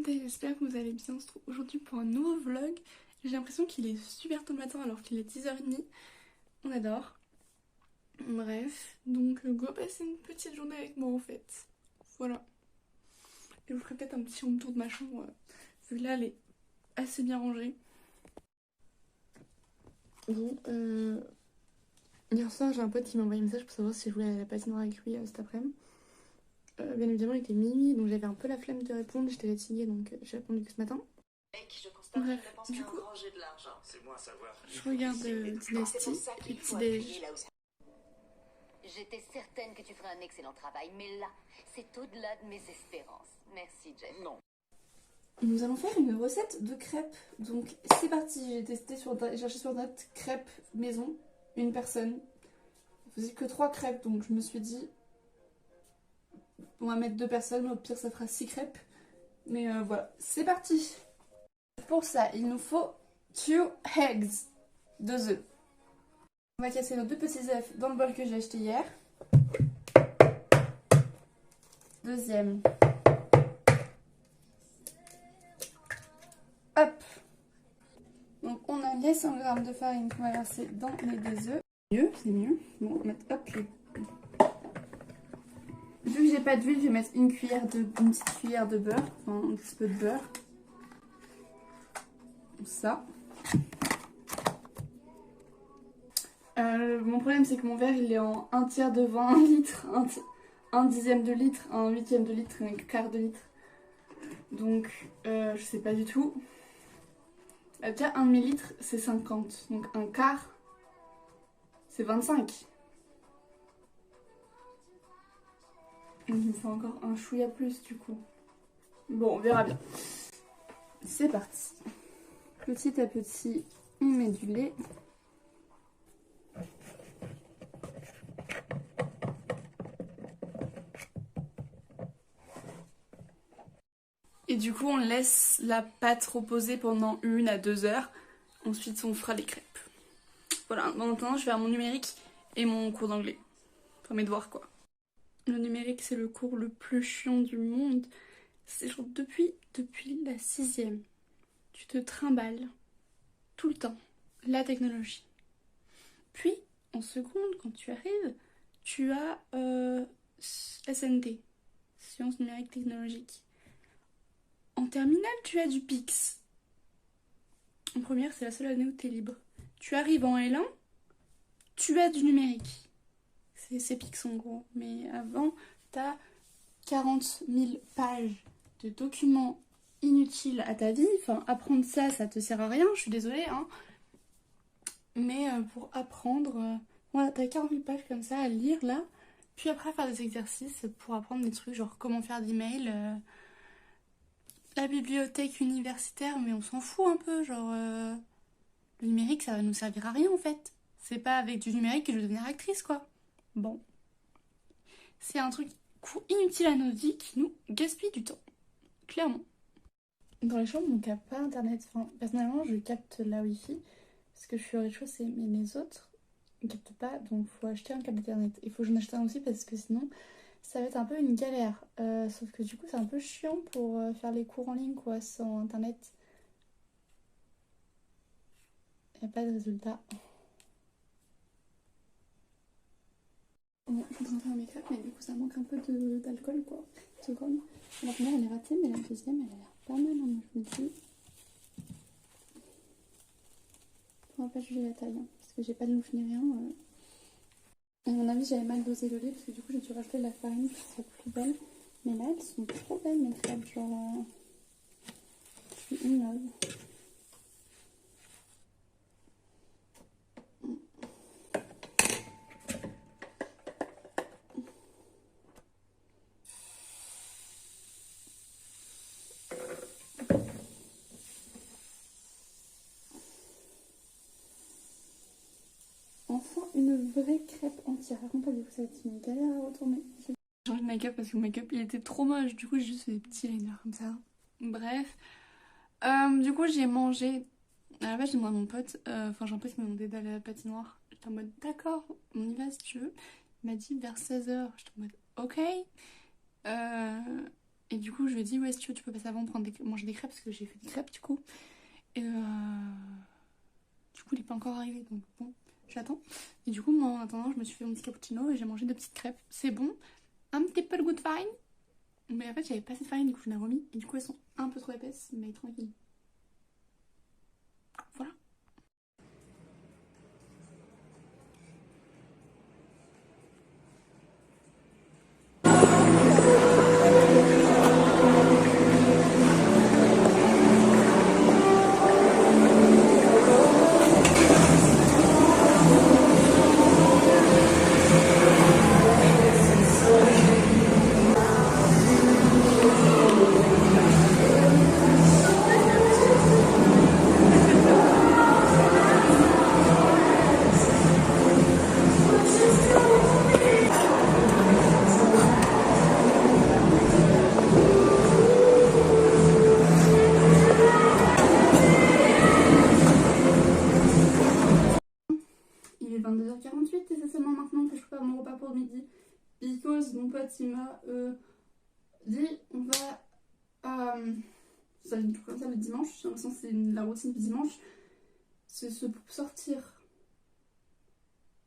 santé, j'espère que vous allez bien. On se trouve aujourd'hui pour un nouveau vlog. J'ai l'impression qu'il est super tôt le matin alors qu'il est 10h30. On adore. Bref, donc go passer une petite journée avec moi en fait. Voilà. Et je vous ferai peut-être un petit room tour de ma chambre, vu que là elle est assez bien rangée. Bon, hier soir j'ai un pote qui m'a envoyé un message pour savoir si je voulais aller à la patinoire avec lui cet après-midi. Bien évidemment il était minuit donc j'avais un peu la flemme de répondre, j'étais fatiguée donc j'ai répondu que ce matin. Bref, du coup, je regarde Dynasty et petit-déj. J'étais certaine que tu ferais un excellent travail, mais là, c'est au-delà de mes espérances. Merci, Jeff. Non. Nous allons faire une recette de crêpes. Donc c'est parti, j'ai cherché sur internet crêpes maison, une personne. Il faisait que 3 crêpes, donc je me suis dit, on va mettre 2 personnes, au pire ça fera 6 crêpes. Mais voilà, c'est parti. Pour ça, il nous faut 2 eggs, 2 œufs. On va casser nos 2 petits œufs dans le bol que j'ai acheté hier. Deuxième. Hop. Donc on a les 100 g de farine qu'on va verser dans les 2 œufs. C'est mieux. Bon, on va mettre hop les... Vu que j'ai pas d'huile, je vais mettre une petite cuillère de beurre. Enfin, un petit peu de beurre. Ça. Mon problème c'est que mon verre il est en 1/3 de vin, 1 litre, 1/10 de litre, 1/8 de litre et 1/4 de litre. Donc je sais pas du tout. Déjà 1 demi-litre c'est 50, donc un quart c'est 25. Donc il me faut encore un chouïa plus du coup. Bon, on verra bien. C'est parti. Petit à petit, on met du lait. Et du coup, on laisse la pâte reposer pendant 1 à 2 heures. Ensuite, on fera les crêpes. Voilà, en attendant, je vais faire mon numérique et mon cours d'anglais. Enfin, mes devoirs, quoi. Le numérique, c'est le cours le plus chiant du monde. C'est genre depuis la 6e. Tu te trimbales tout le temps la technologie. Puis, en seconde, quand tu arrives, tu as SNT, Sciences numériques technologiques. En terminale, tu as du PIX. En première, c'est la seule année où tu es libre. Tu arrives en L1, tu as du numérique. C'est PIX en gros. Mais avant, tu as 40 000 pages de documents inutiles à ta vie. Enfin, apprendre ça, ça te sert à rien, je suis désolée. Hein. Mais pour apprendre, voilà, t'as 40 000 pages comme ça à lire là. Puis après, faire des exercices pour apprendre des trucs genre comment faire des mails. La bibliothèque universitaire, mais on s'en fout un peu, genre le numérique ça va nous servir à rien en fait. C'est pas avec du numérique que je vais devenir actrice quoi. Bon. C'est un truc inutile à notre vie qui nous gaspille du temps. Clairement. Dans les chambres on capte pas internet. Enfin, personnellement je capte la wifi parce que je suis au rez-de-chaussée, mais les autres ne captent pas donc faut acheter un câble internet. Il faut que j'en achète un aussi parce que sinon ça va être un peu une galère. Sauf que du coup, c'est un peu chiant pour faire les cours en ligne, quoi, sans internet. Il n'y a pas de résultat. Bon, je suis en train de faire mes crêpes, mais du coup, ça manque un peu d'alcool, quoi. La première, elle est ratée, mais la deuxième, elle a l'air pas mal, hein, moi, je me dis. On va pas juger la taille, hein, parce que j'ai pas de louche ni rien. À mon avis, j'avais mal dosé le lait, parce que du coup, j'ai dû rajouter de la farine pour que ça soit plus belle. Mais là, elles sont trop belles, mes crêpes, genre... je suis in love. Enfin, une vraie crêpe entière. Par contre, du coup, ça va être une galère à retourner. J'ai changé de make-up parce que mon make-up il était trop moche. Du coup, j'ai juste fait des petits liners comme ça. Bref. Du coup, j'ai mangé. À la base, j'ai demandé à mon pote. Enfin, j'ai un pote qui m'a demandé d'aller à la patinoire. J'étais en mode d'accord, on y va si tu veux. Il m'a dit vers 16h. J'étais en mode ok. Et du coup je lui ai dit ouais si tu veux tu peux passer avant prendre manger des crêpes parce que j'ai fait des crêpes du coup. Et du coup il est pas encore arrivé donc bon j'attends. Et du coup moi en attendant je me suis fait mon petit cappuccino et j'ai mangé 2 petites crêpes. C'est bon, un petit peu de goût de farine. Mais en fait j'avais pas assez de farine du coup j'en ai remis. Et du coup elles sont un peu trop épaisses mais tranquille. Voilà. Il est 22h48 et c'est seulement maintenant que je prépare mon repas pour midi. Because mon pote il m'a dit on va ça vient tout comme ça le dimanche, j'ai l'impression que c'est la routine du dimanche, c'est se sortir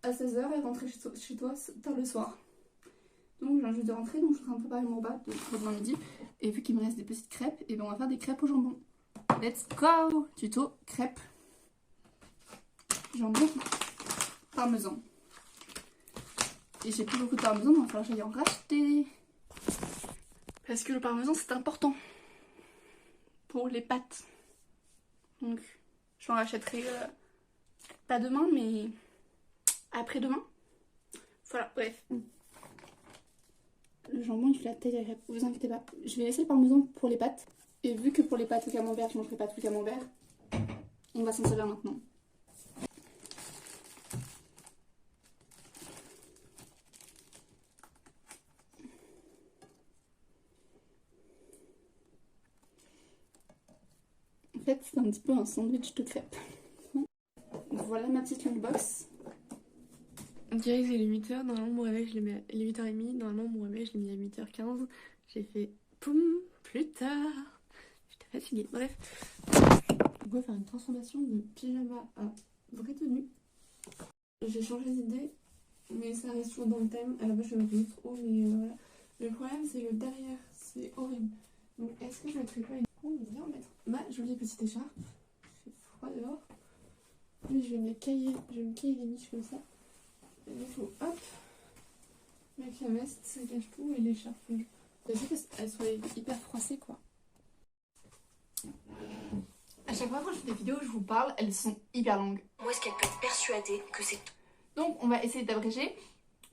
à 16h et rentrer chez toi tard le soir. Donc je viens juste de rentrer, donc je suis en train de préparer mon repas pour demain midi. Et vu qu'il me reste des petites crêpes, et ben on va faire des crêpes au jambon. Let's go! Tuto crêpes. Jambon parmesan. Et j'ai plus beaucoup de parmesan, donc il va falloir que j'aille en racheter. Parce que le parmesan c'est important pour les pâtes. Donc j'en rachèterai pas demain mais après-demain. Voilà, bref. Le jambon il fait la taille de la crêpe, vous inquiétez pas. Je vais laisser le parmesan pour les pâtes. Et vu que pour les pâtes au camembert je ne ferai pas tout le camembert, on va s'en servir maintenant. En fait, c'est un petit peu un sandwich de crêpes. Voilà ma petite lunchbox. On dirait que c'est les 8h, normalement mon réveil je l'ai mis à 8h30, normalement mon réveil je l'ai mis à 8h15. J'ai fait poum, plus tard. J'étais fatiguée, bref. On va faire une transformation de pyjama à vraie tenue. J'ai changé d'idée, mais ça reste toujours dans le thème. À la base je vais mettre une autre haut, mais voilà. Le problème c'est le derrière, c'est horrible. Donc est-ce que je mettrais pas une... Oh, on va mettre ma jolie petite écharpe. Il fait froid dehors. Oui, je vais me cailler les miches comme ça. Et du coup, hop, avec la veste, ça cache tout et l'écharpe. Je sais qu'elle soit hyper froissée quoi. À chaque fois quand je fais des vidéos, je vous parle, elles sont hyper longues. Où est-ce qu'elle peut être persuadée que c'est... Donc on va essayer d'abréger.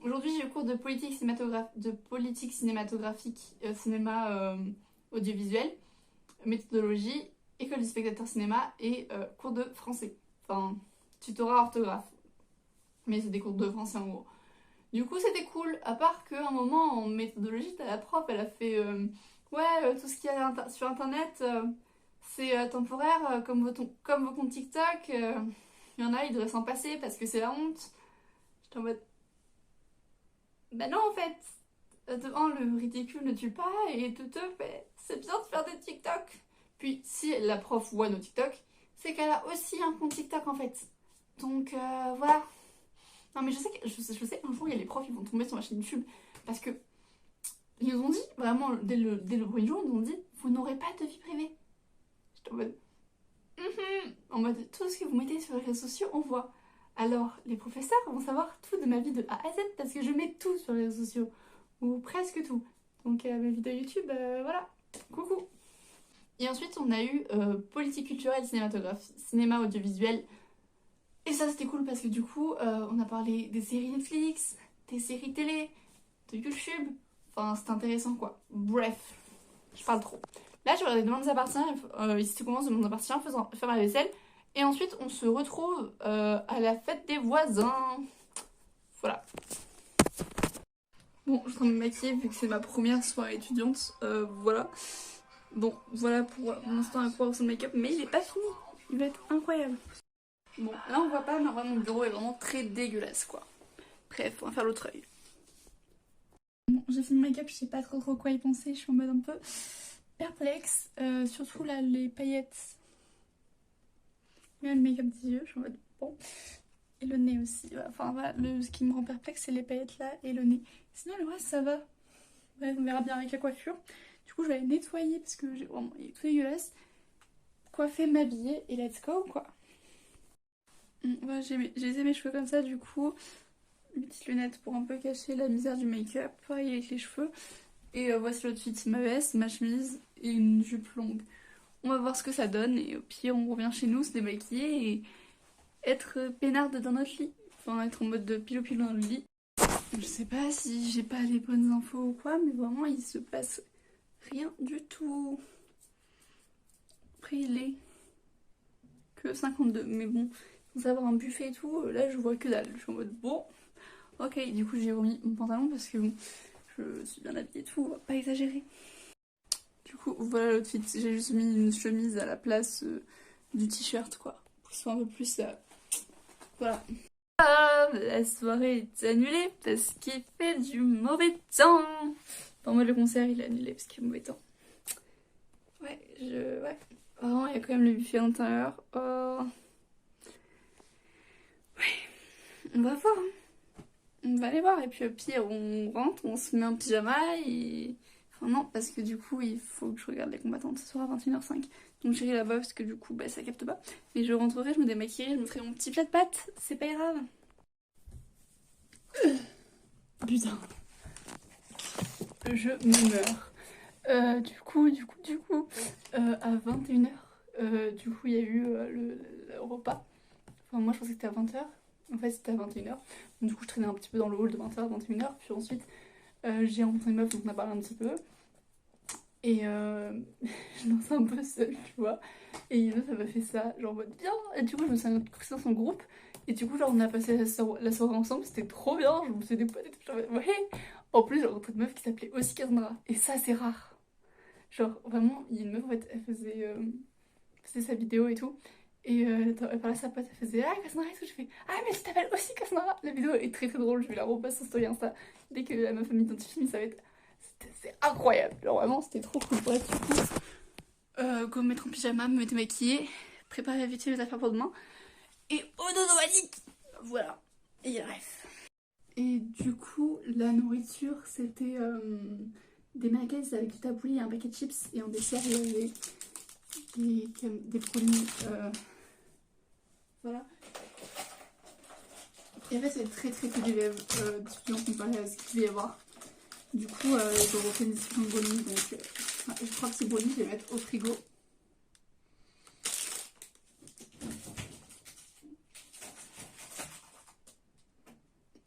Aujourd'hui j'ai le cours de politique cinématographique, cinéma audiovisuel, méthodologie, école du spectateur cinéma et cours de français. Enfin, tutorat orthographe. Mais c'est des cours de français en gros. Du coup c'était cool, à part qu'à un moment en méthodologie, t'as la prof, elle a fait tout ce qu'il y a sur internet, c'est temporaire, comme vos comptes TikTok, il y en a, ils devraient s'en passer parce que c'est la honte. J'étais en mode... Bah non en fait, de un, le ridicule ne tue pas, et de deux, c'est bien de faire des TikTok. Puis si la prof voit nos TikTok, c'est qu'elle a aussi un compte TikTok en fait. Donc voilà. Non mais je sais un jour il y a les profs ils vont tomber sur ma chaîne YouTube parce que ils nous ont dit vraiment dès le premier jour ils nous ont dit vous n'aurez pas de vie privée. J'étais en mode tout ce que vous mettez sur les réseaux sociaux on voit. Alors les professeurs vont savoir tout de ma vie de A à Z parce que je mets tout sur les réseaux sociaux ou presque tout. Donc mes vidéos YouTube voilà, coucou. Et ensuite on a eu politique culturelle, cinéma audiovisuel. Et ça c'était cool parce que du coup on a parlé des séries Netflix, des séries télé, de YouTube, enfin c'était intéressant quoi. Bref, je parle trop. Là je vais regarder Demain nous appartient, ici tu commences Demain nous appartient, faire ma vaisselle. Et ensuite on se retrouve à la fête des voisins. Voilà. Bon, je suis en train de me maquiller vu que c'est ma première soirée étudiante, voilà. Bon, voilà pour l'instant à quoi ressemble le make-up, mais il est pas fini, il va être incroyable. Bon, là on voit pas, mais en vrai mon bureau est vraiment très dégueulasse quoi. Bref, on va faire l'autre œil. Bon, j'ai fait mon make-up, je sais pas trop quoi y penser, je suis en mode un peu perplexe. Surtout là, les paillettes. Même le make-up des yeux, je suis en mode bon. Et le nez aussi. Enfin voilà, ce qui me rend perplexe, c'est les paillettes là et le nez. Sinon, le reste, ça va. Bref, on verra bien avec la coiffure. Du coup, je vais aller nettoyer parce que vraiment, il est tout dégueulasse. Coiffer, m'habiller et let's go quoi. Voilà, j'ai laissé mes cheveux comme ça, du coup. Mes petites lunettes pour un peu cacher la misère du make-up. Pareil avec les cheveux. Et voici l'outfit, ma veste, ma chemise et une jupe longue. On va voir ce que ça donne et au pire on revient chez nous se démaquiller et être peinarde dans notre lit. Enfin être en mode de pilou dans le lit. Je sais pas si j'ai pas les bonnes infos ou quoi, mais vraiment il se passe rien du tout. Après il est que 52, mais bon, sans avoir un buffet et tout, là je vois que dalle. Je suis en mode bon, ok, du coup j'ai remis mon pantalon parce que bon, je suis bien habillée et tout, on va pas exagérer. Du coup, voilà l'outfit. J'ai juste mis une chemise à la place du t-shirt, quoi. Pour qu'il soit un peu plus... Voilà. Ah, la soirée est annulée parce qu'il fait du mauvais temps. Enfin, moi, le concert, il est annulé parce qu'il y a mauvais temps. Ouais, ouais. Vraiment, il y a quand même le buffet à l'intérieur. Oh. Ouais. On va voir. Hein. On va aller voir. Et puis, au pire, on rentre, on se met en pyjama et... Enfin non, parce que du coup, il faut que je regarde les combattantes ce soir à 21h05. Donc j'irai là-bas parce que du coup, bah, ça capte pas. Mais je rentrerai, je me démaquillerai, je me ferai mon petit plat de pâtes. C'est pas grave. Putain. Je me meurs. Du coup, à 21h, du coup, il y a eu le repas. Enfin, moi, je pensais que c'était à 20h. En fait, c'était à 21h. Donc, du coup, je traînais un petit peu dans le hall de 20h à 21h. Puis ensuite, j'ai rencontré une meuf, donc on a parlé un petit peu. Et je dansais un peu seule, tu vois. Et une meuf, elle m'a fait ça, genre en mode bien. Et du coup, je me suis inclusée dans son groupe. Et du coup, genre, on a passé la soirée ensemble, c'était trop bien. Je me suis des potes et tout. Genre, ouais. En plus, j'ai rencontré une meuf qui s'appelait aussi Cassandra. Et ça, c'est rare. Genre, vraiment, il y a une meuf, en fait, elle faisait sa vidéo et tout. Et elle parlait à sa pote, elle faisait ah Cassandra et tout. Je fais ah, mais tu t'appelles aussi Cassandra. La vidéo est très drôle, je vais la repasser sur story Insta. Dès que la meuf m'identifie, ça va être. C'est incroyable, genre vraiment c'était trop cool. Bref, du coup, go me mettre en pyjama, me démaquiller, préparer vite fait mes affaires pour demain. Et au dodo Annick. Voilà, et bref. Et du coup, la nourriture c'était des nuggets avec du tabouli et un paquet de chips. Et en dessert, il y avait des produits. Voilà. Et en fait, c'est très peu d'élèves d'étudiants comparé à ce qu'il devait y avoir. Du coup, je refais une discussion de brownies, donc je crois que ces brownies, je vais les mettre au frigo.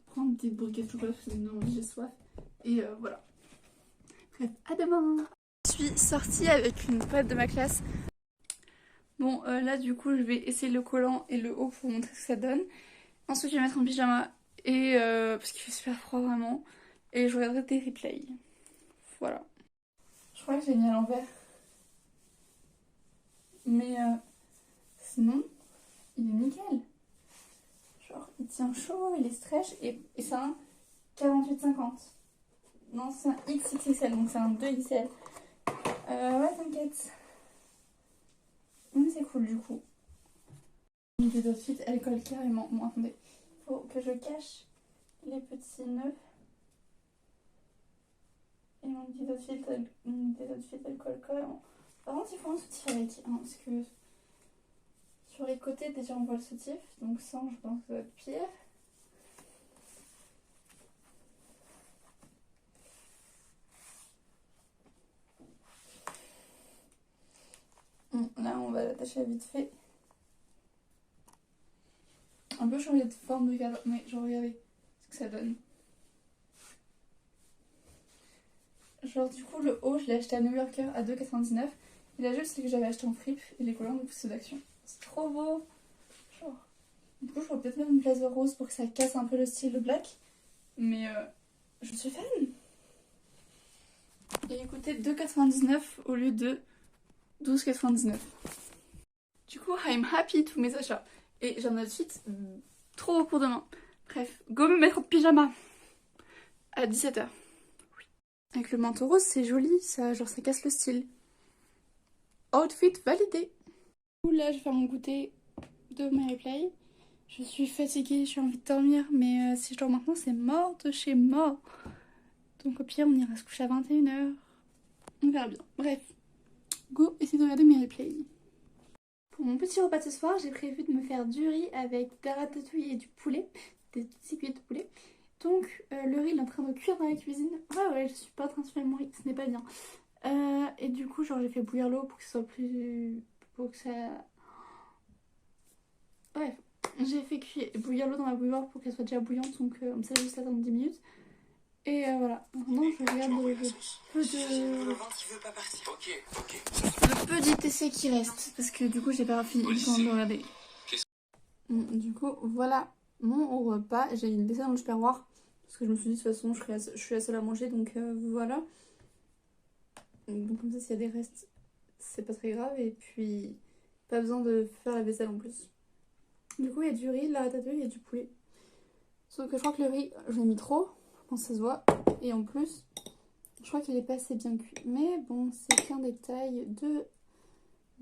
Prendre une petite briquette de chocolat parce que sinon j'ai soif. Et voilà. Bref, à demain. Je suis sortie avec une pote de ma classe. Bon, là du coup, je vais essayer le collant et le haut pour vous montrer ce que ça donne. Ensuite, je vais mettre en pyjama et parce qu'il fait super froid vraiment. Et je regarderai des replays. Voilà. Je crois que j'ai mis à l'envers. Mais sinon, il est nickel. Genre, il tient chaud, il est stretch et c'est un 48-50. Non, c'est un XXL, donc c'est un 2XL. Ouais, t'inquiète. Mais c'est cool du coup. L'idée d'outfit, elle colle carrément. Bon, attendez. Faut que je cache les petits nœuds. Et mon idée d'outfit, elle colle carrément. Par contre, il faut un soutif avec, hein, parce que sur les côtés, déjà, on voit le soutif. Donc ça, je pense que ça va être pire. Bon, là, on va l'attacher vite fait. Un peu changer de forme de cadre, mais je regardez ce que ça donne. Genre, du coup, le haut, je l'ai acheté à New Yorker à 2,99. Et la jupe, c'est que j'avais acheté en fripe. Et les collants, du coup, c'est d'Action. C'est trop beau. Genre. Du coup, je pourrais peut-être mettre une blazer rose pour que ça casse un peu le style de black. Mais je suis fan. Et il coûtait 2,99 au lieu de 12,99. Du coup, I'm happy tous mes achats. Et j'en ai suite trop beau pour demain. Bref, go me mettre en pyjama à 17h. Oui. Avec le manteau rose, c'est joli, ça, genre ça casse le style. Outfit validé. Là, je vais faire mon goûter de My Replay. Je suis fatiguée, j'ai envie de dormir, mais si je dors maintenant, c'est mort de chez mort. Donc au pire, on ira se coucher à 21h. On verra bien. Bref, go, essayer de regarder mes replays. Pour mon petit repas de ce soir, j'ai prévu de me faire du riz avec de la ratatouille et du poulet. Des petits cuillères de poulet. Donc le riz il est en train de cuire dans la cuisine. Ouais, je suis pas en train de faire mon riz, ce n'est pas bien. Et du coup, genre j'ai fait bouillir l'eau pour que ce soit plus... pour que ça... Bref, j'ai fait bouillir l'eau dans ma bouilloire pour qu'elle soit déjà bouillante, donc comme ça juste attendre 10 minutes. Et voilà, maintenant je regarde le petit essai qui reste, parce que du coup j'ai pas fini le temps de regarder. Du coup, voilà mon repas. J'ai laissé dans le tupperware, parce que je me suis dit de toute façon je suis la seule à manger, donc voilà. Donc comme ça s'il y a des restes, c'est pas très grave, et puis pas besoin de faire la vaisselle en plus. Du coup il y a du riz, de la ratatouille et du poulet. Sauf que je crois que le riz, je l'ai mis trop, je pense que ça se voit. Et en plus, je crois qu'il est pas assez bien cuit. Mais bon, c'est qu'un détail de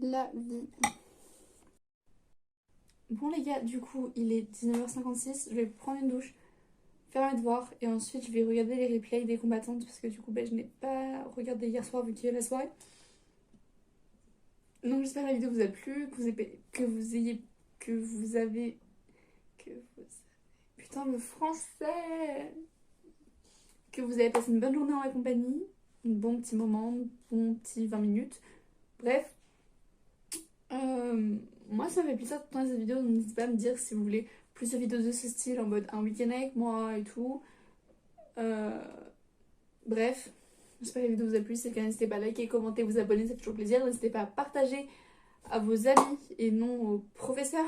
la vie. Bon les gars, du coup, il est 19h56. Je vais prendre une douche, faire mes devoirs. Et ensuite, je vais regarder les replays des combattantes. Parce que du coup, je n'ai pas regardé hier soir vu qu'il y a la soirée. Donc j'espère que la vidéo vous a plu, Putain, le français! Que vous avez passé une bonne journée en ma compagnie, un bon petit moment, bon petit 20 minutes. Bref, moi ça me fait plaisir de tourner cette vidéo, donc n'hésitez pas à me dire si vous voulez plus de vidéos de ce style en mode un week-end avec moi et tout. Bref, j'espère que la vidéo vous a plu. Si c'est le cas, n'hésitez pas à liker, commenter, vous abonner, ça fait toujours plaisir. N'hésitez pas à partager à vos amis et non aux professeurs.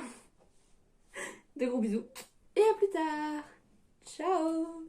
Des gros bisous et à plus tard. Ciao.